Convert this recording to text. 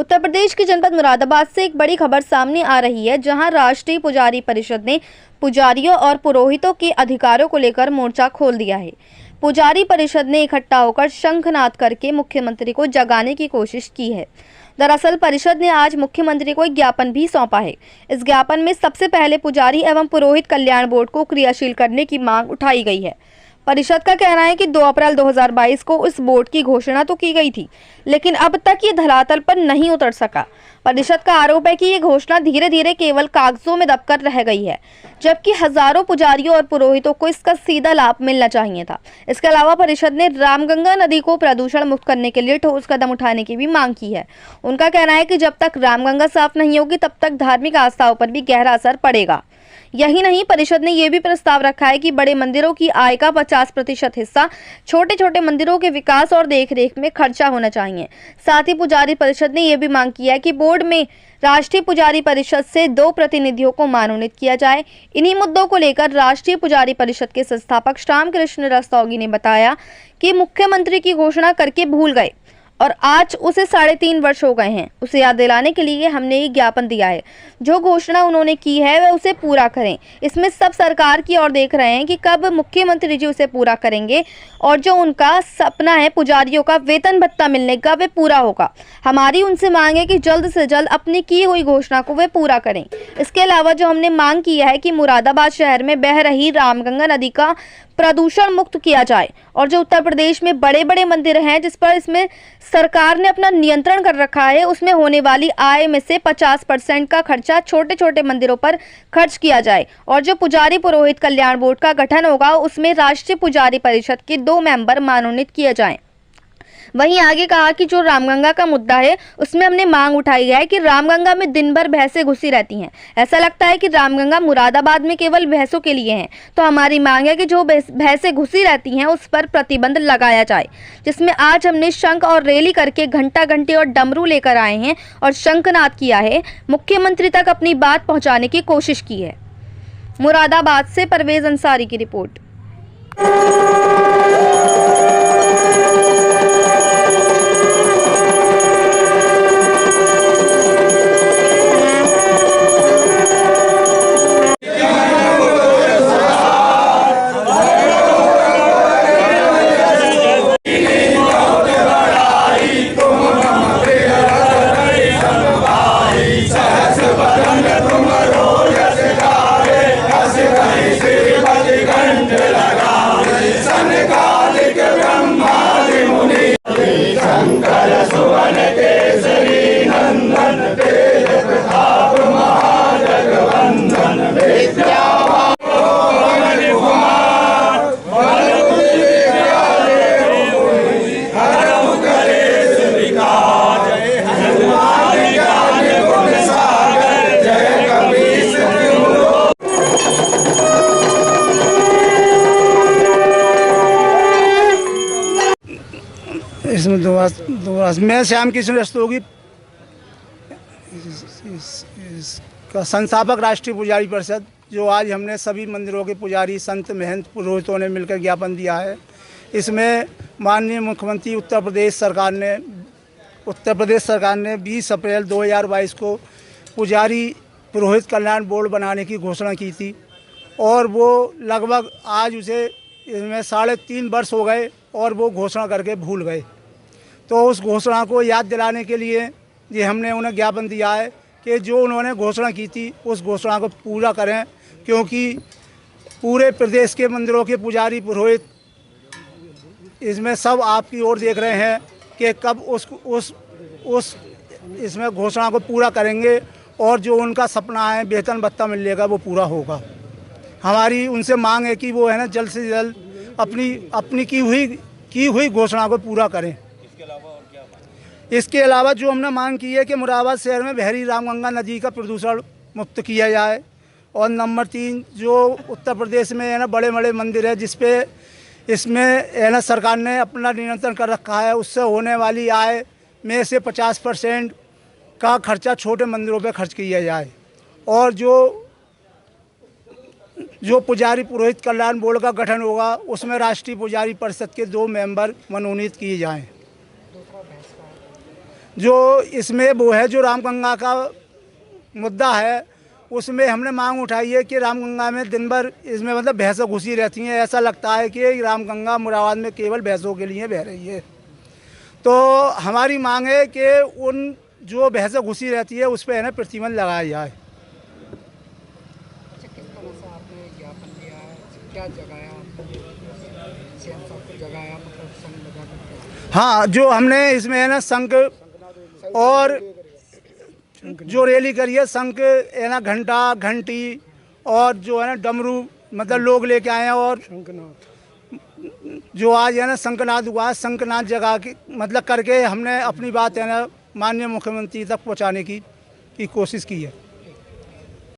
उत्तर प्रदेश के जनपद मुरादाबाद से एक बड़ी खबर सामने आ रही है, जहां राष्ट्रीय पुजारी परिषद ने पुजारियों और पुरोहितों के अधिकारों को लेकर मोर्चा खोल दिया है। पुजारी परिषद ने इकट्ठा होकर शंखनाद करके मुख्यमंत्री को जगाने की कोशिश की है। दरअसल परिषद ने आज मुख्यमंत्री को एक ज्ञापन भी सौंपा है। इस ज्ञापन में सबसे पहले पुजारी एवं पुरोहित कल्याण बोर्ड को क्रियाशील करने की मांग उठाई गई है। परिषद का कहना है कि 2 अप्रैल 2022 को इस बोर्ड की घोषणा तो की गई थी, लेकिन अब तक ये धरातल पर नहीं उतर सका। परिषद का आरोप है कि ये घोषणा धीरे धीरे केवल कागजों में दबकर रह गई है, जबकि हजारों पुजारियों और पुरोहितों को इसका सीधा लाभ मिलना चाहिए था। इसके अलावा परिषद ने रामगंगा नदी को प्रदूषण मुक्त करने के लिए ठोस कदम उठाने की भी मांग की है। उनका कहना है कि जब तक रामगंगा साफ नहीं होगी, तब तक धार्मिक आस्थाओं पर भी गहरा असर पड़ेगा। यही नहीं, परिषद ने यह भी प्रस्ताव रखा है कि बड़े मंदिरों की आय का 50% हिस्सा छोटे छोटे मंदिरों के विकास और देखरेख में खर्चा होना चाहिए। साथ ही पुजारी परिषद ने यह भी मांग की है कि बोर्ड में राष्ट्रीय पुजारी परिषद से 2 प्रतिनिधियों को मनोनीत किया जाए। इन्हीं मुद्दों को लेकर राष्ट्रीय पुजारी परिषद के संस्थापक श्याम कृष्ण रस्तोगी ने बताया कि मुख्यमंत्री की घोषणा करके भूल गए और आज उसे 3.5 वर्ष हो गए हैं। उसे याद दिलाने के लिए हमने ये ज्ञापन दिया है। जो घोषणा उन्होंने की है वह उसे पूरा करें। इसमें सब सरकार की ओर देख रहे हैं कि कब मुख्यमंत्री जी उसे पूरा करेंगे और जो उनका सपना है पुजारियों का वेतन भत्ता मिलने का, वह पूरा होगा। हमारी उनसे मांग है कि जल्द से जल्द अपनी की हुई घोषणा को वे पूरा करें। इसके अलावा जो हमने मांग की है कि मुरादाबाद शहर में बह रही रामगंगा नदी का प्रदूषण मुक्त किया जाए और जो उत्तर प्रदेश में बड़े बड़े मंदिर हैं जिस पर इसमें सरकार ने अपना नियंत्रण कर रखा है, उसमें होने वाली आय में से 50% का खर्चा छोटे छोटे मंदिरों पर खर्च किया जाए और जो पुजारी पुरोहित कल्याण बोर्ड का गठन होगा उसमें राष्ट्रीय पुजारी परिषद के 2 मेंबर मनोनीत किए जाएं। वहीं आगे कहा कि जो रामगंगा का मुद्दा है उसमें हमने मांग उठाई है कि रामगंगा में दिन भर भैंसें घुसी रहती हैं। ऐसा लगता है कि रामगंगा मुरादाबाद में केवल भैंसों के लिए है, तो हमारी मांग है कि जो भैंसें घुसी रहती हैं उस पर प्रतिबंध लगाया जाए। जिसमें आज हमने शंख और रैली करके घंटा घंटे और डमरू लेकर आए हैं और शंखनाद किया है, मुख्यमंत्री तक अपनी बात पहुँचाने की कोशिश की है। मुरादाबाद से परवेज अंसारी की रिपोर्ट। इसमें मैं श्याम कृष्ण रस्तोगी का संस्थापक राष्ट्रीय पुजारी परिषद, जो आज हमने सभी मंदिरों के पुजारी संत महंत पुरोहितों ने मिलकर ज्ञापन दिया है। इसमें माननीय मुख्यमंत्री उत्तर प्रदेश सरकार ने 20 अप्रैल 2022 को पुजारी पुरोहित कल्याण बोर्ड बनाने की घोषणा की थी और वो लगभग आज उसे इसमें 3.5 वर्ष हो गए और वो घोषणा करके भूल गए। तो उस घोषणा को याद दिलाने के लिए ये हमने उन्हें ज्ञापन दिया है कि जो उन्होंने घोषणा की थी उस घोषणा को पूरा करें, क्योंकि पूरे प्रदेश के मंदिरों के पुजारी पुरोहित इसमें सब आपकी ओर देख रहे हैं कि कब उस इसमें घोषणा को पूरा करेंगे और जो उनका सपना है वेतन भत्ता मिलने का वो पूरा होगा। हमारी उनसे मांग है कि वो है ना जल्द से जल्द अपनी की हुई घोषणा को पूरा करें। इसके अलावा जो हमने मांग की है कि मुरादाबाद शहर में बहरी रामगंगा नदी का प्रदूषण मुक्त किया जाए और नंबर 3 जो उत्तर प्रदेश में है ना बड़े बड़े मंदिर है जिसपे इसमें है ना सरकार ने अपना नियंत्रण कर रखा है, उससे होने वाली आय में से 50% का खर्चा छोटे मंदिरों पे खर्च किया जाए और जो पुजारी पुरोहित कल्याण बोर्ड का गठन होगा उसमें राष्ट्रीय पुजारी परिषद के 2 मेंबर मनोनीत किए जाएं। जो इसमें वो है जो रामगंगा का मुद्दा है, उसमें हमने मांग उठाई है कि रामगंगा में दिन भर इसमें मतलब भैंसें घुसी रहती हैं। ऐसा लगता है कि रामगंगा मुरादाबाद में केवल भैंसों के लिए बह रही है। तो हमारी मांग है कि उन जो भैंसें घुसी रहती है उस पर है ना प्रतिबंध लगाया जाए। अच्छा, किस तरह से आपने ज्ञापन दिया है, क्या जगाया, सीएम साहब को जगाया, मतलब संघ लगा करके? हाँ, जो हमने इसमें है ना शंख और जो रैली करी है, शंख है ना, घंटा घंटी और जो है ना डमरू मतलब लोग लेके आए हैं। और जो आज है ना शंखनाद हुआ है, शंखनाद जगा के मतलब करके हमने अपनी बात है ना माननीय मुख्यमंत्री तक पहुंचाने की कोशिश की है।